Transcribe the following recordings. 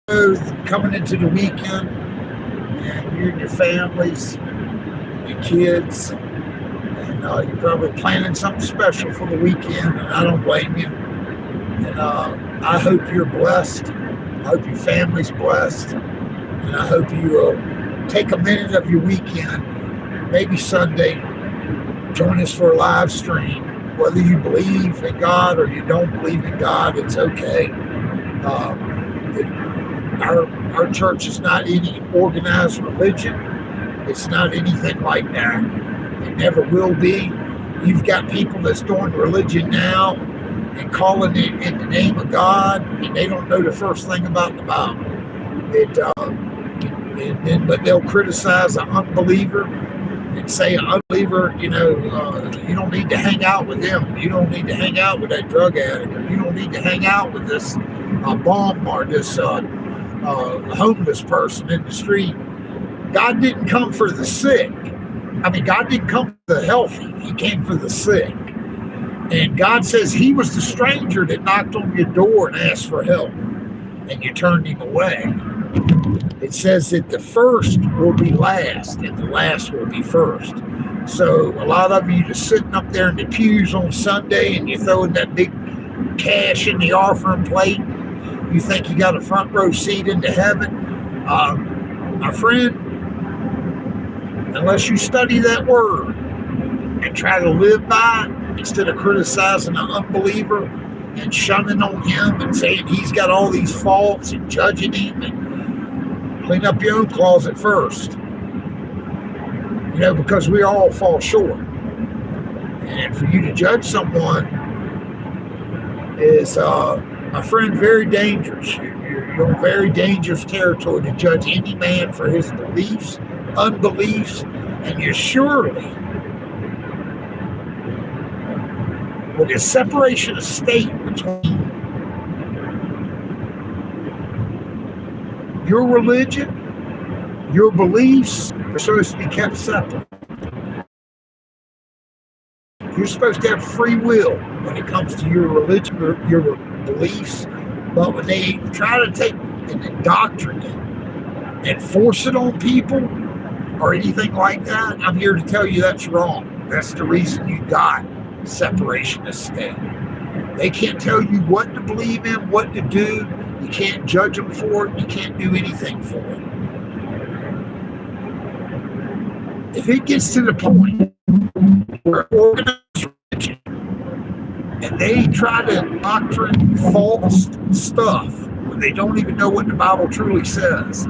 coming into the weekend, and you and your families, your kids, and you're probably planning something special for the weekend, and I don't blame you. And I hope you're blessed. I hope your family's blessed. And I hope you take a minute of your weekend, maybe Sunday, join us for a live stream. Whether you believe in God or you don't believe in God, it's okay. Our church is not any organized religion. It's not anything like that. It never will be. You've got people that's doing religion now and calling it in the name of God, and they don't know the first thing about the Bible. But they'll criticize an unbeliever and say an unbeliever, you don't need to hang out with them. You don't need to hang out with that drug addict, or you don't need to hang out with this bum or this homeless person in the street. God didn't come for the sick. God didn't come for the healthy. He came for the sick. And God says he was the stranger that knocked on your door and asked for help, and you turned him away. It says that the first will be last and the last will be first. So a lot of you just sitting up there in the pews on Sunday and you're throwing that big cash in the offering plate. You think you got a front row seat into heaven. My friend, unless you study that word and try to live by it instead of criticizing an unbeliever and shunning on him and saying he's got all these faults and judging him, and clean up your own closet first. Because we all fall short. And for you to judge someone is, my friend, very dangerous. You're in very dangerous territory to judge any man for his beliefs, unbeliefs, and you're surely, with a separation of state between your religion, your beliefs are supposed to be kept separate. You're supposed to have free will when it comes to your religion or your beliefs, but when they try to take and indoctrinate and force it on people or anything like that, I'm here to tell you that's wrong. That's the reason you got separation of state. They can't tell you what to believe in, what to do. You can't judge them for it. You can't do anything for it. If it gets to the point where organized religion and they try to doctrine false stuff when they don't even know what the Bible truly says,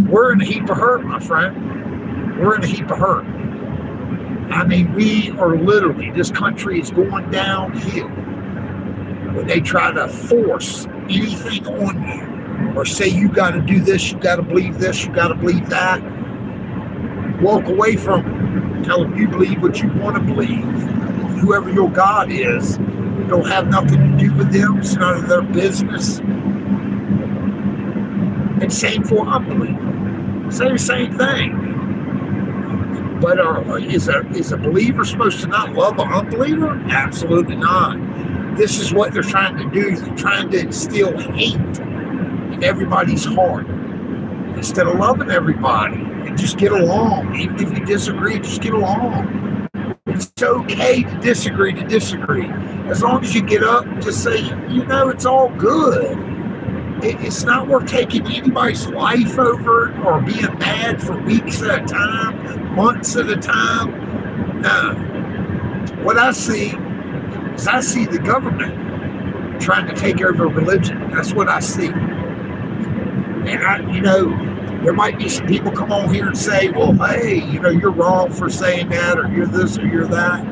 we're in a heap of hurt, my friend. We're in a heap of hurt. We are literally, this country is going downhill when they try to force anything on you or say you got to do this, you got to believe this, you got to believe that. Walk away from them. Tell them you believe what you want to believe. Whoever your God is, don't have nothing to do with them. It's none of their business. And same for unbelief. Say the same thing. But is a believer supposed to not love an unbeliever? Absolutely not. This is what they're trying to do. They're trying to instill hate in everybody's heart instead of loving everybody and just get along. Even if you disagree, just get along. It's okay to disagree. As long as you get up and just say, it's all good. It's not worth taking anybody's life over it or being mad for weeks at a time, months at a time. No. What I see is the government trying to take over religion. That's what I see. And there might be some people come on here and say, well, hey, you're wrong for saying that, or you're this or you're that.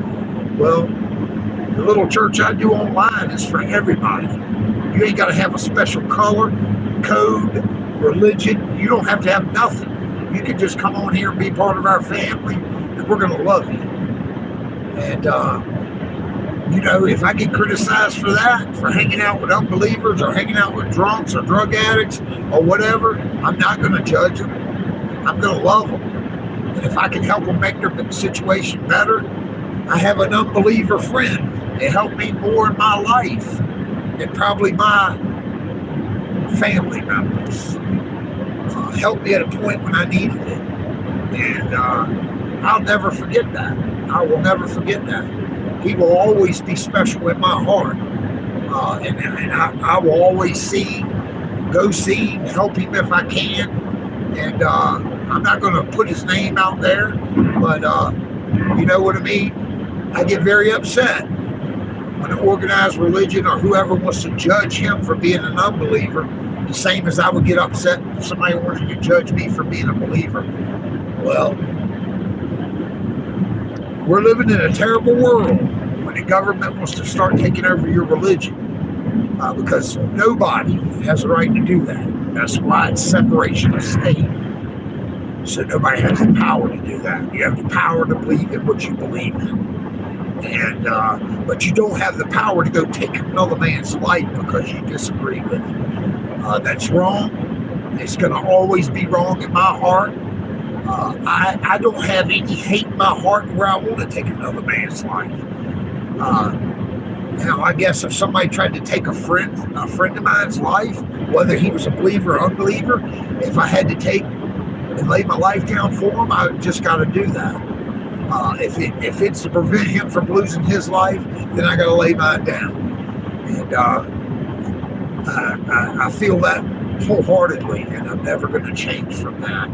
Well, the little church I do online is for everybody. You ain't got to have a special color, code, religion. You don't have to have nothing. You can just come on here and be part of our family, and we're going to love you. And, if I get criticized for that, for hanging out with unbelievers or hanging out with drunks or drug addicts or whatever, I'm not going to judge them. I'm going to love them. And if I can help them make their situation better, I have an unbeliever friend that helped me more in my life than probably my family members. Helped me at a point when I needed it. And I'll never forget that. I will never forget that. He will always be special in my heart. And I will always go see him, help him if I can. And I'm not going to put his name out there, but you know what I mean? I get very upset when an organized religion or whoever wants to judge him for being an unbeliever, the same as I would get upset if somebody wanted to judge me for being a believer. Well, we're living in a terrible world when the government wants to start taking over your religion, because nobody has the right to do that. That's why it's separation of state. So nobody has the power to do that. You have the power to believe in what you believe in. And but you don't have the power to go take another man's life because you disagree with it. That's wrong. It's going to always be wrong in my heart. I don't have any hate in my heart where I want to take another man's life. Now, I guess if somebody tried to take a friend of mine's life, whether he was a believer or unbeliever, if I had to take and lay my life down for him, I just got to do that. If it's to prevent him from losing his life, then I got to lay mine down. And I feel that wholeheartedly, and I'm never going to change from that.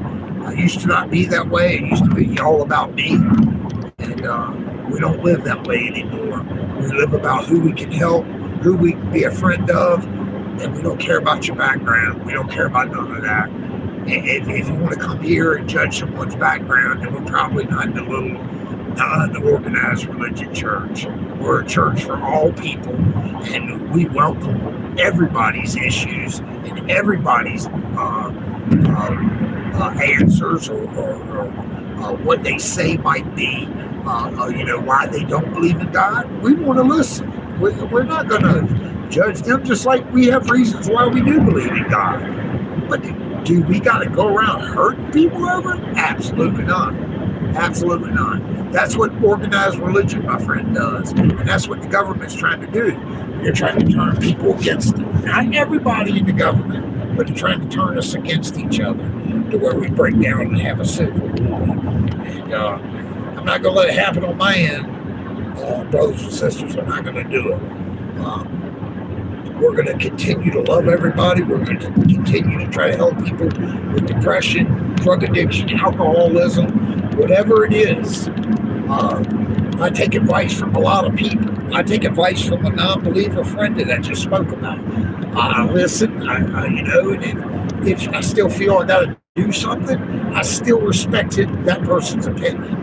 I used to not be that way. It used to be all about me, and we don't live that way anymore. We live about who we can help, who we can be a friend of, and we don't care about your background. We don't care about none of that. If you want to come here and judge someone's background, then we're probably not in a little non-organized religion church. We're a church for all people, and we welcome everybody's issues and everybody's answers or what they say might be, why they don't believe in God. We want to listen. We're not going to judge them, just like we have reasons why we do believe in God. But do we got to go around hurting people over it? Absolutely not. Absolutely not. That's what organized religion, my friend, does. And that's what the government's trying to do. They're trying to turn people against them. Not everybody in the government, but they're trying to turn us against each other to where we break down and have a civil war. And I'm not going to let it happen on my end, brothers and sisters. I'm not going to do it. We're going to continue to love everybody. We're going to continue to try to help people with depression, drug addiction, alcoholism, whatever it is. I take advice from a lot of people. I take advice from a non-believer friend that I just spoke about. I listen, and if I still feel I got to do something, I still respected that person's opinion.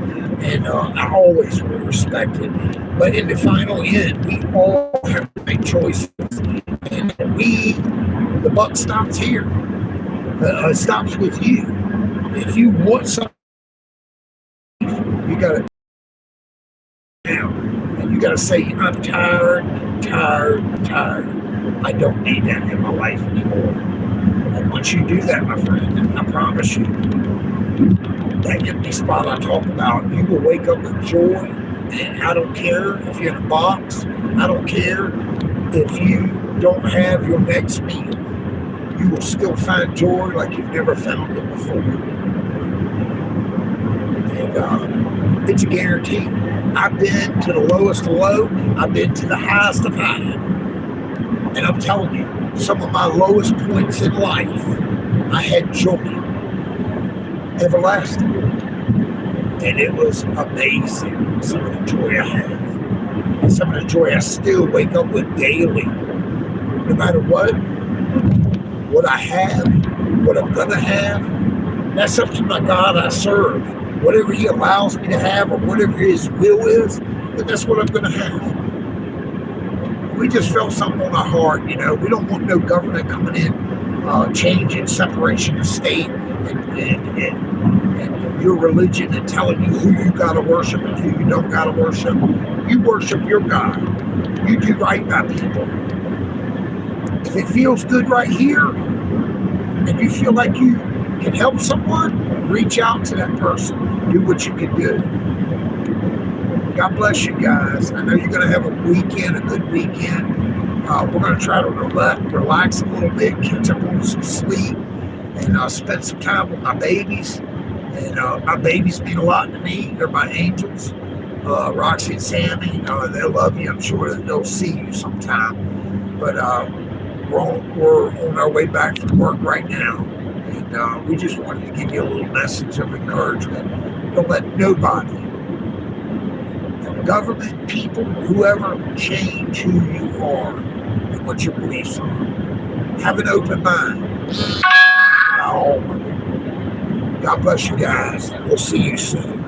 And I always will respect it. But in the final end, we all have to make choices. And the buck stops here. It stops with you. If you want something, you got to now. And you got to say, I'm tired. I don't need that in my life anymore. And once you do that, my friend, I promise you, that empty spot I talk about, you will wake up with joy. And I don't care if you're in a box. I don't care if you don't have your next meal. You will still find joy like you've never found it before. And it's a guarantee. I've been to the lowest of low. I've been to the highest of high. And I'm telling you, some of my lowest points in life, I had joy. Everlasting. And it was amazing, some of the joy I have. And some of the joy I still wake up with daily. No matter what I have, what I'm going to have, that's up to my God I serve. Whatever he allows me to have or whatever his will is, then that's what I'm going to have. We just felt something on our heart, We don't want no government coming in, changing separation of state and your religion and telling you who you got to worship and who you don't got to worship. You worship your God. You do right by people. If it feels good right here and you feel like you can help someone, reach out to that person. Do what you can do. God bless you guys. I know you're going to have a good weekend. We're going to try to relax a little bit, catch up on some sleep, and spend some time with my babies. And my babies mean a lot to me. They're my angels. Roxy and Sammy, they love you. I'm sure that they'll see you sometime. But we're on our way back from work right now. And we just wanted to give you a little message of encouragement. Don't let nobody, from government, people, whoever, change who you are and what your beliefs are. Have an open mind. God bless you guys. We'll see you soon.